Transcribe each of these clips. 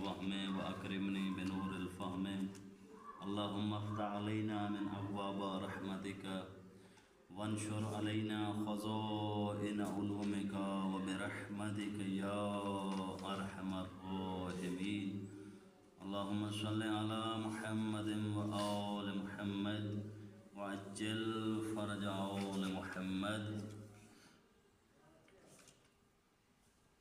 الوهم وأكرمني بنور الفهم اللهم افتح علينا من أبواب رحمتك وانشر علينا خزائن علومك وبرحمتك يا أرحم الراحمين اللهم صل على محمد وآل محمد وعجل فرج آل محمد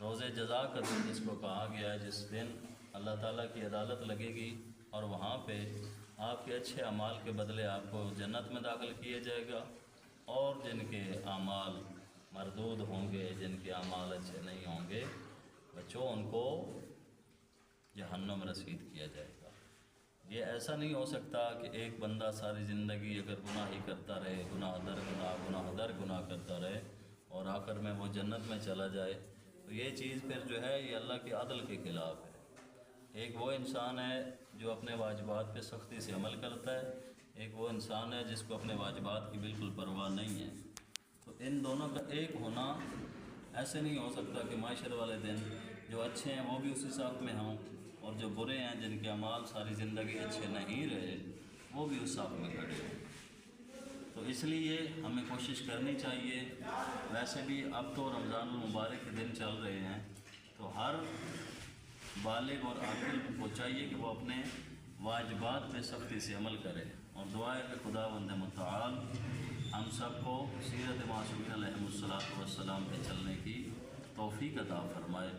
روز جزا کا دن جس کو کہا گیا ہے، جس دن اللہ تعالیٰ کی عدالت لگے گی اور وہاں پہ آپ کے اچھے اعمال کے بدلے آپ کو جنت میں داخل کیا جائے گا، اور جن کے اعمال مردود ہوں گے، جن کے اعمال اچھے نہیں ہوں گے بچوں، ان کو جہنم رسید کیا جائے گا۔ یہ ایسا نہیں ہو سکتا کہ ایک بندہ ساری زندگی اگر گناہ ہی کرتا رہے، گناہ در گناہ کرتا رہے اور آخر میں وہ جنت میں چلا جائے، تو یہ چیز پھر جو ہے یہ اللہ کے عدل کے خلاف ہے۔ ایک وہ انسان ہے جو اپنے واجبات پہ سختی سے عمل کرتا ہے، ایک وہ انسان ہے جس کو اپنے واجبات کی بالکل پرواہ نہیں ہے۔ تو ان دونوں کا ایک ہونا ایسے نہیں ہو سکتا کہ معاشر والے دن جو اچھے ہیں وہ بھی اسی صف میں ہوں، اور جو برے ہیں جن کے اعمال ساری زندگی اچھے نہیں رہے وہ بھی اس صف میں کھڑے ہوں۔ تو اس لیے ہمیں کوشش کرنی چاہیے، ویسے بھی اب تو رمضان المبارک کے دن چل رہے ہیں، تو ہر بالغ اور عاقل کو چاہیے کہ وہ اپنے واجبات پہ سختی سے عمل کرے، اور دعا ہے کہ خداوند متعال ہم سب کو سیرت معصومین علیہم السلام پہ چلنے کی توفیق عطا فرمائے،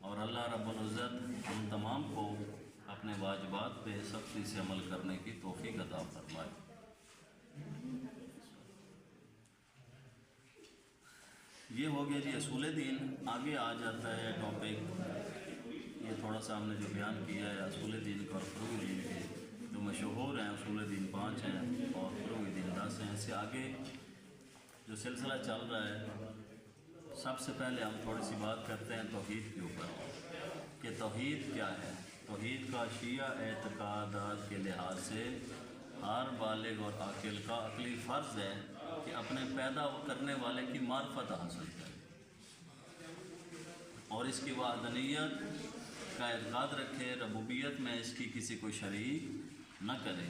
اور اللہ رب العزت ہم تمام کو اپنے واجبات پہ سختی سے عمل کرنے کی توفیق عطا فرمائے۔ یہ ہو گیا جی اصول دین۔ آگے آ جاتا ہے ٹاپک، یہ تھوڑا سا ہم نے جو بیان کیا ہے اصول دین کا اور فروع دین کے جو مشہور ہیں، اصول دین 5 ہیں اور فروع دین 10 ہیں۔ اس سے آگے جو سلسلہ چل رہا ہے، سب سے پہلے ہم تھوڑی سی بات کرتے ہیں توحید کے اوپر کہ توحید کیا ہے۔ توحید کا شیعہ اعتقادات کے لحاظ سے ہر بالغ اور عاقل کا عقلی فرض ہے کہ اپنے پیدا کرنے والے کی معرفت حاصل کرے، اور اس کی وحدانیت کا اعتقاد رکھے، ربوبیت میں اس کی کسی کو شریک نہ کرے،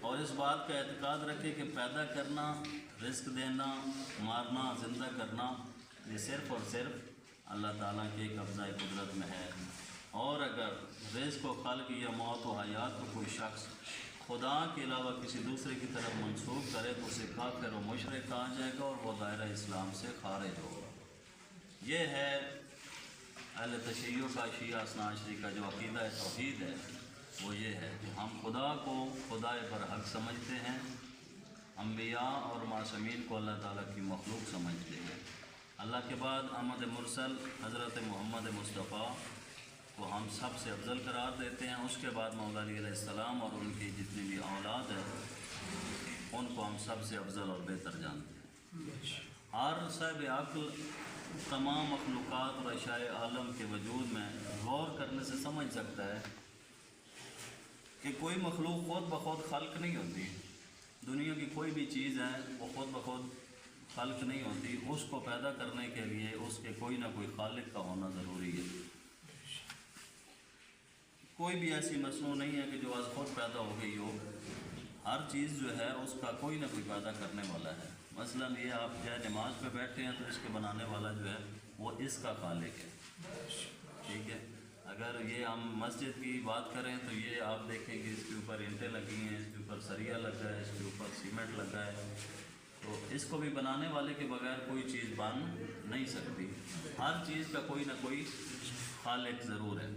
اور اس بات کا اعتقاد رکھے کہ پیدا کرنا، رزق دینا، مارنا، زندہ کرنا یہ صرف اور صرف اللہ تعالیٰ کے قبضہ قدرت میں ہے، اور اگر رزق و خلق یا موت و حیات کو کوئی شخص خدا کے علاوہ کسی دوسرے کی طرف منسوخ کرے تو اسے کافر و مشرک کہا جائے گا اور وہ دائرہ اسلام سے خارج ہوگا۔ یہ ہے اہل تشیع کا، شیعہ اثنا عشری کا جو عقیدہ توحید ہے، وہ یہ ہے کہ ہم خدا کو خدائے برحق سمجھتے ہیں، انبیاء اور معصومین کو اللہ تعالیٰ کی مخلوق سمجھتے ہیں، اللہ کے بعد احمد مرسل حضرت محمد مصطفیٰ کو ہم سب سے افضل قرار دیتے ہیں، اس کے بعد مولا علی علیہ السلام اور ان کی جتنی بھی اولاد ہے ان کو ہم سب سے افضل اور بہتر جانتے ہیں۔ ہر صاحب عقل تمام مخلوقات اور اشیاء عالم کے وجود میں غور کرنے سے سمجھ سکتا ہے کہ کوئی مخلوق خود بخود خلق نہیں ہوتی، دنیا کی کوئی بھی چیز ہے وہ خود بخود خلق نہیں ہوتی، اس کو پیدا کرنے کے لیے اس کے کوئی نہ کوئی خالق کا ہونا ضروری ہے۔ کوئی بھی ایسی مصنوع نہیں ہے کہ جو آج خود پیدا ہو گئی ہو، ہر چیز جو ہے اس کا کوئی نہ کوئی پیدا کرنے والا ہے۔ مثلا یہ آپ جو نماز پہ بیٹھے ہیں تو اس کے بنانے والا جو ہے وہ اس کا خالق ہے، ٹھیک ہے۔ اگر یہ ہم مسجد کی بات کریں تو یہ آپ دیکھیں کہ اس کے اوپر اینٹیں لگی ہیں، اس کے اوپر سریا لگا ہے، اس کے اوپر سیمنٹ لگا ہے، تو اس کو بھی بنانے والے کے بغیر کوئی چیز بن نہیں سکتی، ہر چیز کا کوئی نہ کوئی خالق ضرور ہے۔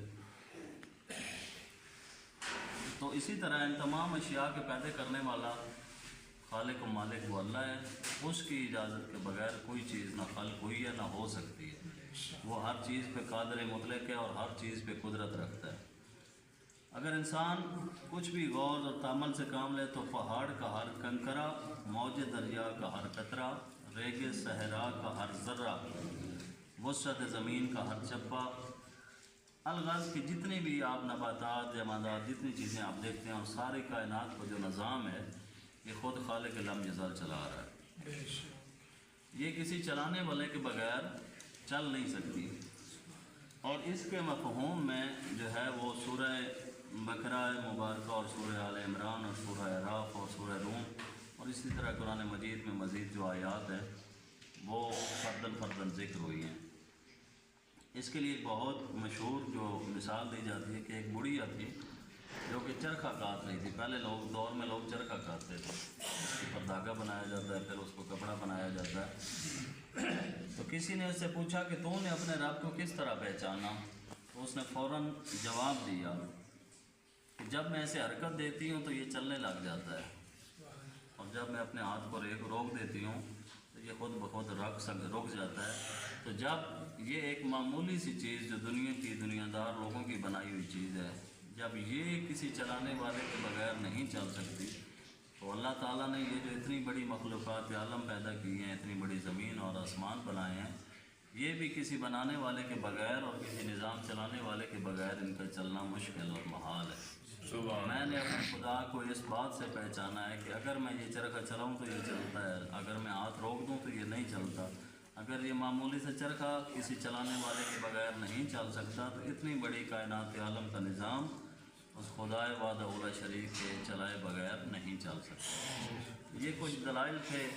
تو اسی طرح ان تمام اشیاء کے پیدا کرنے والا خالق و مالک وہ اللہ ہے، اس کی اجازت کے بغیر کوئی چیز نہ خلق ہوئی ہے نہ ہو سکتی ہے، وہ ہر چیز پہ قادر مطلق ہے اور ہر چیز پہ قدرت رکھتا ہے۔ اگر انسان کچھ بھی غور اور تامل سے کام لے تو پہاڑ کا ہر کنکرہ، موج دریا کا ہر قطرہ، ریگ صحرا کا ہر ذرہ، وسعت زمین کا ہر چپا، الغاز کی جتنی بھی آپ نباتات، جمادات، جتنی چیزیں آپ دیکھتے ہیں اور ساری کائنات کو جو نظام ہے یہ خود خالق لم یزال چلا رہا ہے، یہ کسی چلانے والے کے بغیر چل نہیں سکتی۔ اور اس کے مفہوم میں جو ہے وہ سورہ بقرہ مبارکہ اور سورہ آل عمران اور سورہ اعراف اور سورہ روم اور اسی طرح قرآن مجید میں مزید جو آیات ہیں وہ فرداً ذکر ہوئی ہیں۔ اس کے لیے بہت مشہور جو مثال دی جاتی ہے کہ ایک بڑھیا تھی جو کہ چرخہ کاٹ رہی تھی۔ پہلے دور میں لوگ چرخہ کاٹتے تھے، اس پر دھاگا بنایا جاتا ہے، پھر اس کو کپڑا بنایا جاتا ہے، تو کسی نے اس سے پوچھا کہ تو نے اپنے رب کو کس طرح پہچانا؟ تو اس نے فوراً جواب دیا کہ جب میں اسے حرکت دیتی ہوں تو یہ چلنے لگ جاتا ہے، اور جب میں اپنے ہاتھ کو روک دیتی ہوں تو یہ خود بخود رک جاتا ہے۔ تو جب یہ ایک معمولی سی چیز جو دنیا دار لوگوں کی بنائی ہوئی چیز ہے، جب یہ کسی چلانے والے کے بغیر نہیں چل سکتی، تو اللہ تعالیٰ نے یہ جو اتنی بڑی مخلوقات عالم پیدا کی ہیں، اتنی بڑی زمین اور آسمان بنائے ہیں، یہ بھی کسی بنانے والے کے بغیر اور کسی نظام چلانے والے کے بغیر ان کا چلنا مشکل اور محال ہے۔ میں نے اپنے خدا کو اس بات سے پہچانا ہے کہ اگر میں یہ چرخہ چلاؤں تو یہ چلتا ہے، اگر میں ہاتھ روک دوں تو یہ نہیں چلتا۔ اگر یہ معمولی سے چرخہ کسی چلانے والے کے بغیر نہیں چل سکتا، تو اتنی بڑی کائنات عالم کا نظام اس خدائے وحدہ لا شریک کے چلائے بغیر نہیں چل سکتا۔ یہ کچھ دلائل تھے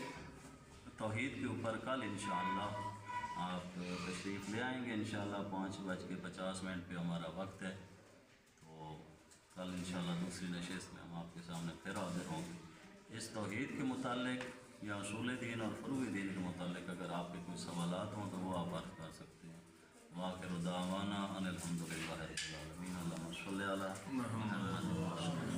توحید کے اوپر۔ کل انشاءاللہ آپ تشریف لے آئیں گے، انشاءاللہ 5:50 پہ ہمارا وقت ہے، تو کل انشاءاللہ دوسری نشست میں ہم آپ کے سامنے پھر حاضر ہوں گے۔ اس توحید کے متعلق یا اصول دین اور فروع دین کے متعلق اگر آپ کے کوئی سوالات ہوں تو وہ آپ عرض کر سکتے ہیں۔ وآخر دعوانا ان الحمد للہ رب العالمین۔ اللہم صلی علی محمد۔